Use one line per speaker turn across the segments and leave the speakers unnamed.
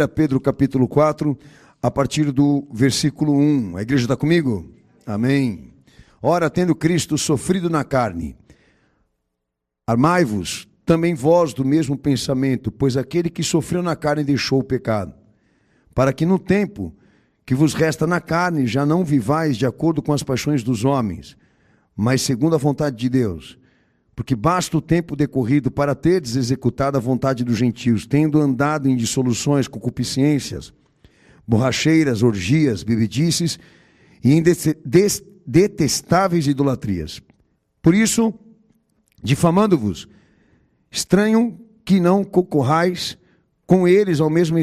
Pedro capítulo 4, a partir do versículo 1. A igreja está comigo? Amém. Ora, tendo Cristo sofrido na carne, armai-vos também vós do mesmo pensamento, pois aquele que sofreu na carne deixou o pecado, para que no tempo que vos resta na carne já não vivais de acordo com as paixões dos homens, mas segundo a vontade de Deus. Porque basta o tempo decorrido para teres executado a vontade dos gentios, tendo andado em dissoluções, concupiscências, borracheiras, orgias, bebedices e em detestáveis idolatrias. Por isso, difamando-vos, estranho que não concorrais com eles ao mesmo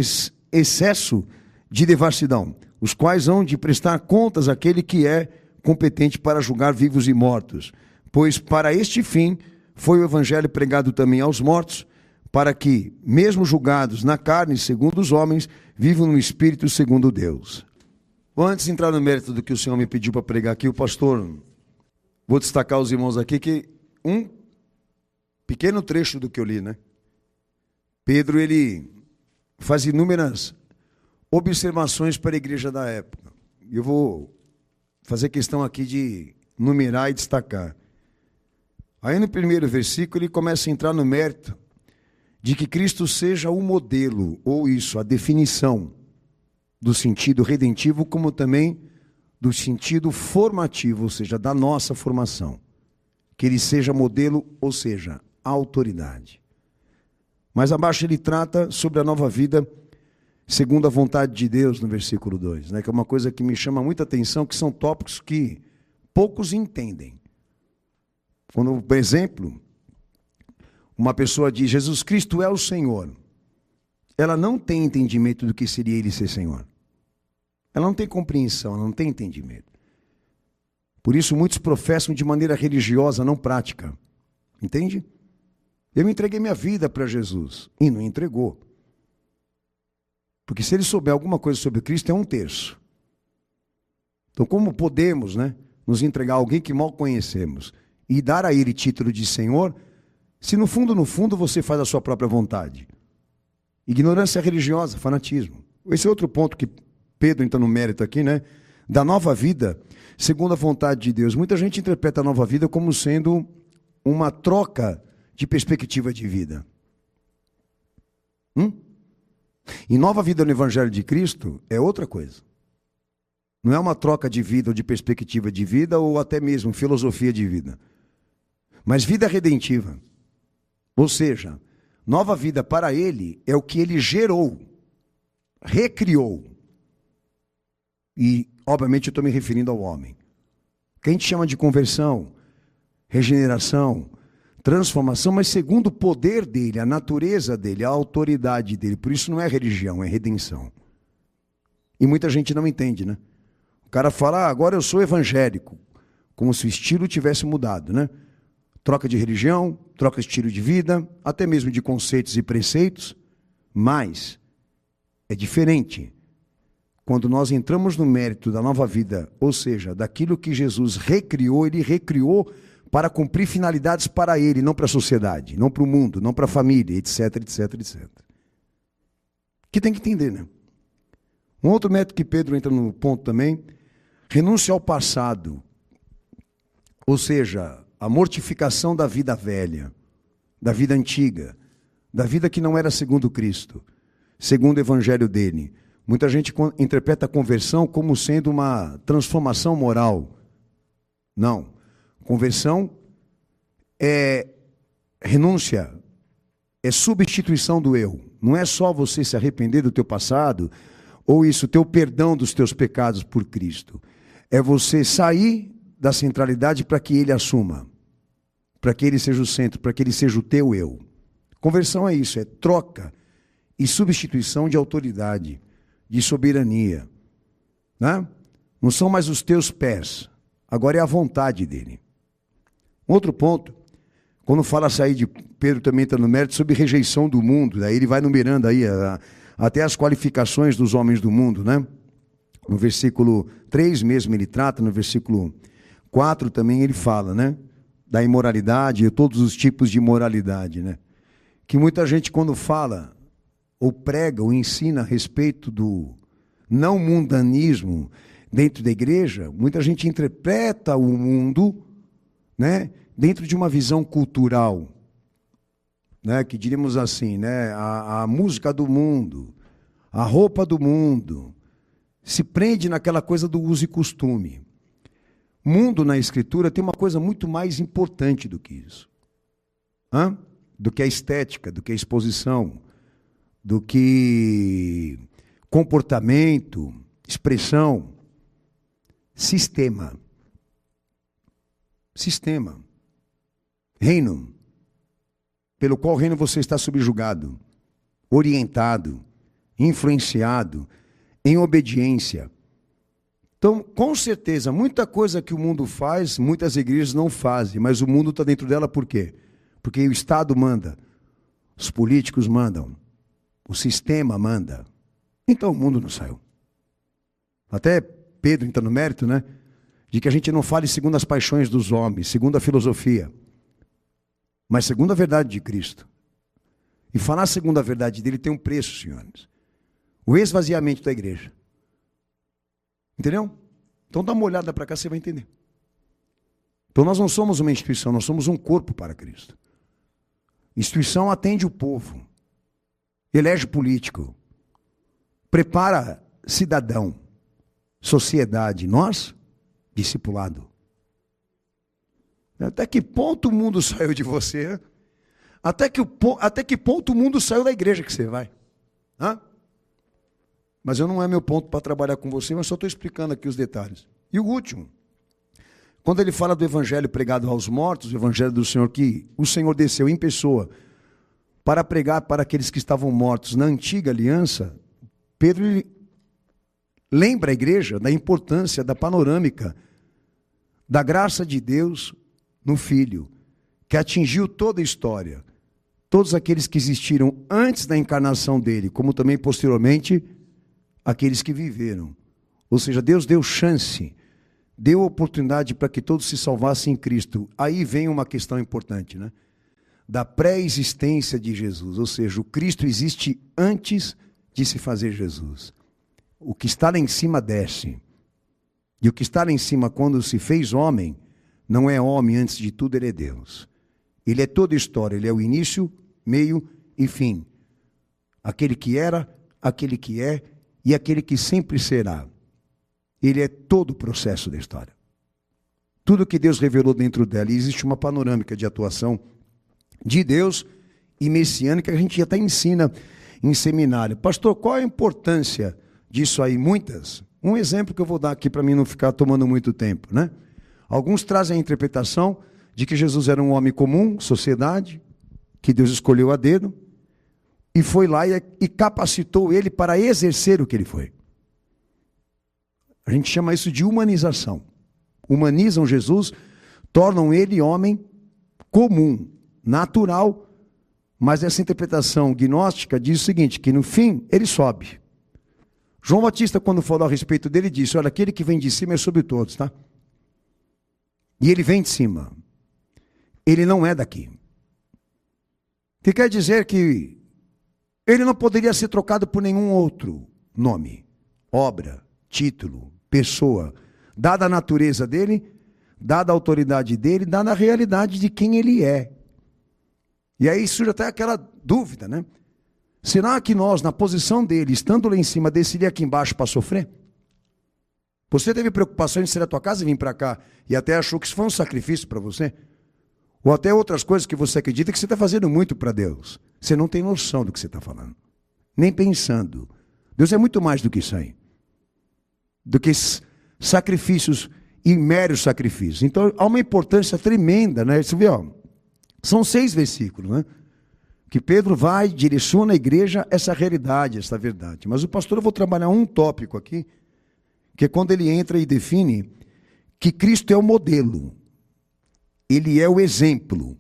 excesso de devassidão, os quais hão de prestar contas àquele que é competente para julgar vivos e mortos. Pois para este fim foi o evangelho pregado também aos mortos, para que, mesmo julgados na carne, segundo os homens, vivam no espírito segundo Deus. Bom, antes de entrar no mérito do que o Senhor me pediu para pregar aqui, o pastor, vou destacar os irmãos aqui, que um pequeno trecho do que eu li, né? Pedro, ele faz inúmeras observações para a igreja da época. Eu vou fazer questão aqui de numerar e destacar. Aí no primeiro versículo ele começa a entrar no mérito de que Cristo seja o modelo, ou isso, a definição do sentido redentivo, como também do sentido formativo, ou seja, da nossa formação. Que ele seja modelo, ou seja, a autoridade. Mais abaixo ele trata sobre a nova vida segundo a vontade de Deus, no versículo 2, né? Que é uma coisa que me chama muita atenção, que são tópicos que poucos entendem. Quando, por exemplo, uma pessoa diz, Jesus Cristo é o Senhor, ela não tem entendimento do que seria ele ser Senhor. Ela não tem compreensão, ela não tem entendimento. Por isso muitos professam de maneira religiosa, não prática. Entende? Eu entreguei minha vida para Jesus, e não entregou. Porque se ele souber alguma coisa sobre Cristo, é 1/3. Então como podemos, nos entregar a alguém que mal conhecemos e dar a ele título de Senhor, se no fundo você faz a sua própria vontade? Ignorância religiosa, fanatismo. Esse é outro ponto que Pedro entra no mérito aqui, da nova vida, segundo a vontade de Deus. Muita gente interpreta a nova vida como sendo uma troca de perspectiva de vida. E nova vida no Evangelho de Cristo é outra coisa. Não é uma troca de vida ou de perspectiva de vida ou até mesmo filosofia de vida. Mas vida redentiva. Ou seja, nova vida para ele é o que ele gerou, recriou. E, obviamente, eu estou me referindo ao homem. Que a gente chama de conversão, regeneração, transformação, mas segundo o poder dele, a natureza dele, a autoridade dele. Por isso não é religião, é redenção. E muita gente não entende, O cara fala, agora eu sou evangélico, como se o estilo tivesse mudado, Troca de religião, troca de estilo de vida, até mesmo de conceitos e preceitos, mas é diferente. Quando nós entramos no mérito da nova vida, ou seja, daquilo que Jesus recriou, ele recriou para cumprir finalidades para ele, não para a sociedade, não para o mundo, não para a família, etc, etc, etc. Que tem que entender, Um outro mérito que Pedro entra no ponto também, renúncia ao passado, ou seja, a mortificação da vida velha, da vida antiga, da vida que não era segundo Cristo, segundo o evangelho dele. Muita gente interpreta a conversão como sendo uma transformação moral. Não. Conversão é renúncia, é substituição do eu. Não é só você se arrepender do teu passado, ou isso, teu perdão dos teus pecados por Cristo. É você sair da centralidade para que ele assuma, para que ele seja o centro, para que ele seja o teu eu. Conversão é isso, é troca e substituição de autoridade, de soberania. Não são mais os teus pés, agora é a vontade dele. Outro ponto, quando fala sair de Pedro também está no mérito sobre rejeição do mundo, daí ele vai numerando aí até as qualificações dos homens do mundo, No versículo 3 mesmo ele trata, no versículo 4 também ele fala, da imoralidade, todos os tipos de imoralidade, Que muita gente quando fala, ou prega, ou ensina a respeito do não mundanismo dentro da igreja, muita gente interpreta o mundo, né, dentro de uma visão cultural, né, que diríamos assim, né, a música do mundo, a roupa do mundo, se prende naquela coisa do uso e costume. Mundo na Escritura tem uma coisa muito mais importante do que isso. Do que a estética, do que a exposição, do que comportamento, expressão, sistema. Sistema. Reino. Pelo qual o reino você está subjugado, orientado, influenciado, em obediência. Então, com certeza, muita coisa que o mundo faz, muitas igrejas não fazem, mas o mundo está dentro dela por quê? Porque o Estado manda, os políticos mandam, o sistema manda. Então o mundo não saiu. Até Pedro entra no mérito, né? De que a gente não fale segundo as paixões dos homens, segundo a filosofia, mas segundo a verdade de Cristo. E falar segundo a verdade dele tem um preço, senhores. O esvaziamento da igreja. Entendeu? Então dá uma olhada para cá, você vai entender. Então nós não somos uma instituição, nós somos um corpo para Cristo. Instituição atende o povo, elege político, prepara cidadão, sociedade, nós, discipulado. Até que ponto o mundo saiu de você? Até que ponto o mundo saiu da igreja que você vai? Mas eu não é meu ponto para trabalhar com você, mas só estou explicando aqui os detalhes. E o último, quando ele fala do evangelho pregado aos mortos, o evangelho do Senhor, que o Senhor desceu em pessoa para pregar para aqueles que estavam mortos na antiga aliança, Pedro lembra a igreja da importância da panorâmica da graça de Deus no Filho, que atingiu toda a história, todos aqueles que existiram antes da encarnação dele, como também posteriormente aqueles que viveram. Ou seja, Deus deu chance, deu oportunidade para que todos se salvassem em Cristo. Aí vem uma questão importante, né? Da pré-existência de Jesus. Ou seja, o Cristo existe antes de se fazer Jesus. O que está lá em cima desce. E o que está lá em cima, quando se fez homem, não é homem, antes de tudo ele é Deus. Ele é toda história, ele é o início, meio e fim. Aquele que era, aquele que é e aquele que sempre será. Ele é todo o processo da história. Tudo que Deus revelou dentro dela. E existe uma panorâmica de atuação de Deus e messiânica que a gente até ensina em seminário. Pastor, qual a importância disso aí? Muitas. Um exemplo que eu vou dar aqui para mim não ficar tomando muito tempo, né? Alguns trazem a interpretação de que Jesus era um homem comum, sociedade, que Deus escolheu a dedo, e foi lá e capacitou ele para exercer o que ele foi. A gente chama isso de humanização. Humanizam Jesus, tornam ele homem comum, natural, mas essa interpretação gnóstica diz o seguinte, que no fim ele sobe. João Batista, quando falou a respeito dele, disse, olha, aquele que vem de cima é sobre todos, tá? E ele vem de cima. Ele não é daqui. Que quer dizer que ele não poderia ser trocado por nenhum outro nome, obra, título, pessoa, dada a natureza dele, dada a autoridade dele, dada a realidade de quem ele é. E aí surge até aquela dúvida, né? Será que nós, na posição dele, estando lá em cima, desceria aqui embaixo para sofrer? Você teve preocupação em sair da tua casa e vir para cá, e até achou que isso foi um sacrifício para você? Ou até outras coisas que você acredita que você está fazendo muito para Deus. Você não tem noção do que você está falando. Nem pensando. Deus é muito mais do que isso aí. Do que sacrifícios e meros sacrifícios. Então, há uma importância tremenda, né? Você vê, ó, são 6 versículos, né? Que Pedro vai, direciona a igreja essa realidade, essa verdade. Mas o pastor, eu vou trabalhar um tópico aqui, que é quando ele entra e define que Cristo é o modelo. Ele é o exemplo,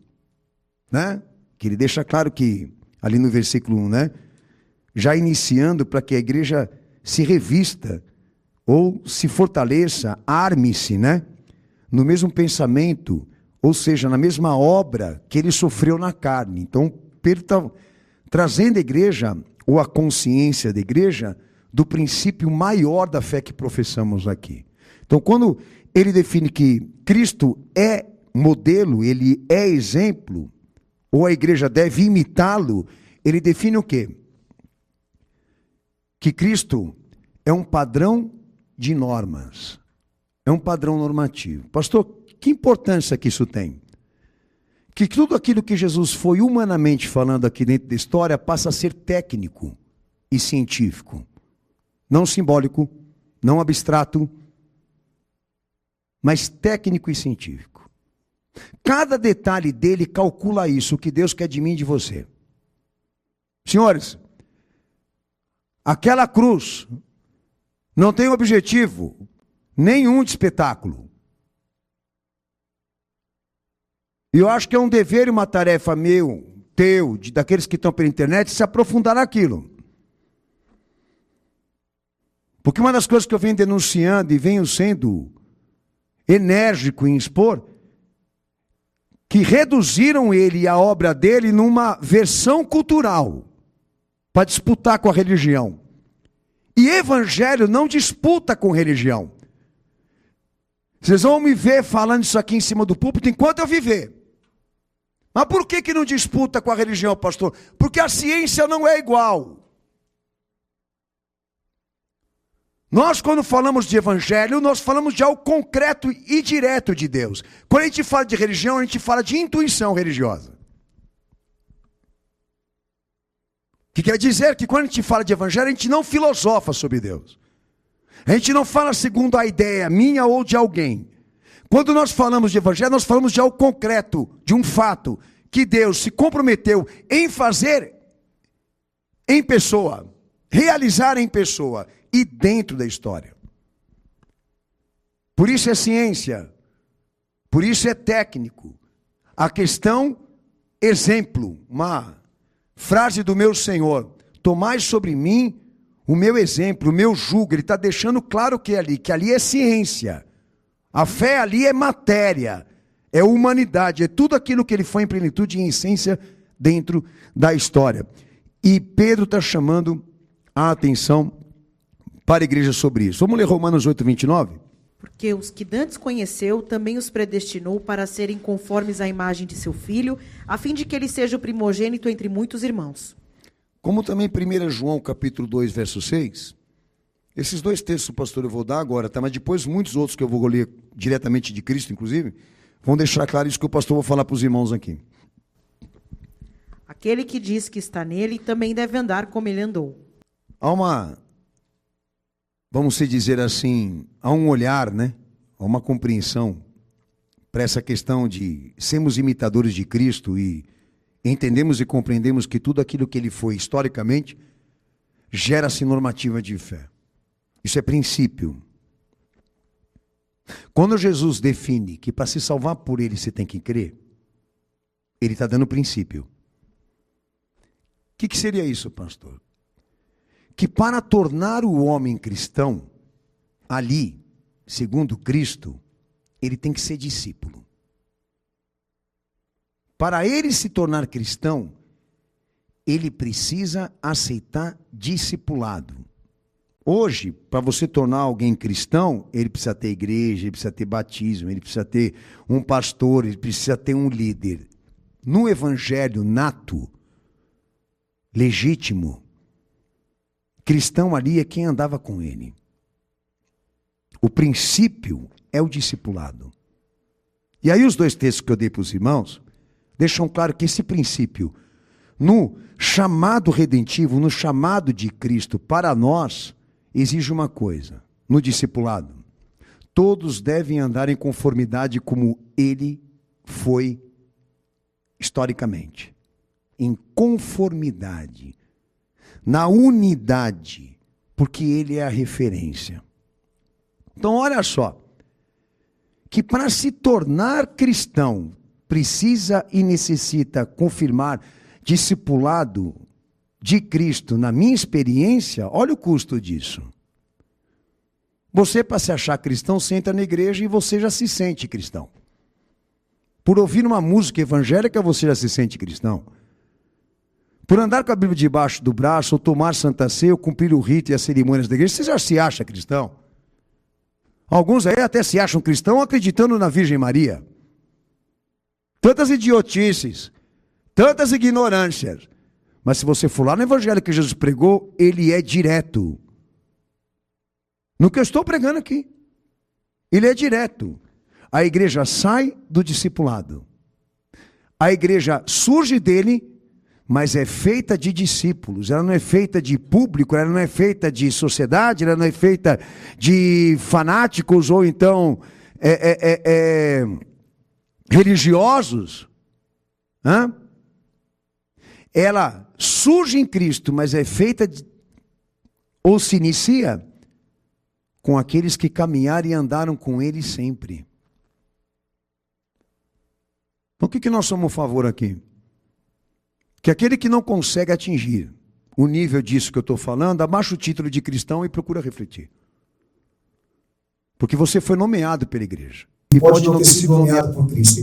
né? Que ele deixa claro que, ali no versículo 1, né? Já iniciando para que a igreja se revista, ou se fortaleça, arme-se, né? No mesmo pensamento, ou seja, na mesma obra que ele sofreu na carne. Então, Pedro está trazendo à igreja ou a consciência da igreja do princípio maior da fé que professamos aqui. Então, quando ele define que Cristo é modelo, ele é exemplo, ou a igreja deve imitá-lo, ele define o quê? Que Cristo é um padrão de normas, é um padrão normativo. Pastor, que importância que isso tem? Que tudo aquilo que Jesus foi humanamente falando aqui dentro da história passa a ser técnico e científico. Não simbólico, não abstrato, mas técnico e científico. Cada detalhe dele calcula isso, o que Deus quer de mim e de você. Senhores, aquela cruz não tem objetivo nenhum de espetáculo. E eu acho que é um dever e uma tarefa meu, teu, daqueles que estão pela internet, se aprofundar naquilo. Porque uma das coisas que eu venho denunciando e venho sendo enérgico em expor, que reduziram ele e a obra dele numa versão cultural, para disputar com a religião. E evangelho não disputa com religião. Vocês vão me ver falando isso aqui em cima do púlpito enquanto eu viver. Mas por que não disputa com a religião, pastor? Porque a ciência não é igual. Nós, quando falamos de evangelho, nós falamos de algo concreto e direto de Deus. Quando a gente fala de religião, a gente fala de intuição religiosa. Que quer dizer que quando a gente fala de evangelho, a gente não filosofa sobre Deus. A gente não fala segundo a ideia minha ou de alguém. Quando nós falamos de evangelho, nós falamos de algo concreto, de um fato, que Deus se comprometeu em fazer em pessoa, realizar em pessoa e dentro da história. Por isso é ciência, por isso é técnico. A questão, exemplo, uma frase do meu Senhor: tomai sobre mim o meu exemplo, o meu jugo. Ele está deixando claro que ali é ciência. A fé ali é matéria, é humanidade, é tudo aquilo que ele foi em plenitude e em essência dentro da história. E Pedro está chamando a atenção para a igreja sobre isso. Vamos ler Romanos 8, 29?
Porque os que dantes conheceu, também os predestinou para serem conformes à imagem de seu Filho, a fim de que ele seja o primogênito entre muitos irmãos.
Como também 1 João capítulo 2, verso 6, esses dois textos, pastor, eu vou dar agora, tá? Mas depois muitos outros que eu vou ler diretamente de Cristo, inclusive, vão deixar claro isso que o pastor vai falar para os irmãos aqui.
Aquele que diz que está nele, também deve andar como ele andou.
Há uma, vamos dizer assim, há um olhar, né? Há uma compreensão para essa questão de sermos imitadores de Cristo e entendemos e compreendemos que tudo aquilo que ele foi historicamente gera-se normativa de fé. Isso é princípio. Quando Jesus define que para se salvar por ele você tem que crer, ele está dando princípio. O que seria isso, pastor? Que para tornar o homem cristão, ali, segundo Cristo, ele tem que ser discípulo. Para ele se tornar cristão, ele precisa aceitar discipulado. Hoje, para você tornar alguém cristão, ele precisa ter igreja, ele precisa ter batismo, ele precisa ter um pastor, ele precisa ter um líder. No evangelho nato, legítimo, cristão ali é quem andava com ele. O princípio é o discipulado. E aí os dois textos que eu dei para os irmãos deixam claro que esse princípio, no chamado redentivo, no chamado de Cristo para nós, exige uma coisa: no discipulado, todos devem andar em conformidade como ele foi historicamente. Em conformidade, na unidade, porque ele é a referência. Então olha só, que para se tornar cristão, precisa e necessita confirmar discipulado de Cristo. Na minha experiência, olha o custo disso. Você, para se achar cristão, você entra na igreja e você já se sente cristão. Por ouvir uma música evangélica, você já se sente cristão. por andar com a Bíblia debaixo do braço, ou tomar Santa Ceia, ou cumprir o rito e as cerimônias da igreja, você já se acha cristão? Alguns aí até se acham cristão acreditando na Virgem Maria. Tantas idiotices, tantas ignorâncias. Mas se você for lá no evangelho que Jesus pregou, ele é direto. No que eu estou pregando aqui. Ele é direto. A igreja sai do discipulado. A igreja surge dele, mas é feita de discípulos. Ela não é feita de público, ela não é feita de sociedade, ela não é feita de fanáticos ou então religiosos. Ela surge em Cristo, mas é feita ou se inicia com aqueles que caminharam e andaram com ele sempre. Então o que nós somos a favor aqui? Que aquele que não consegue atingir o nível disso que eu estou falando, abaixa o título de cristão e procura refletir. Porque você foi nomeado pela igreja.
E pode não ter sido nomeado por Cristo.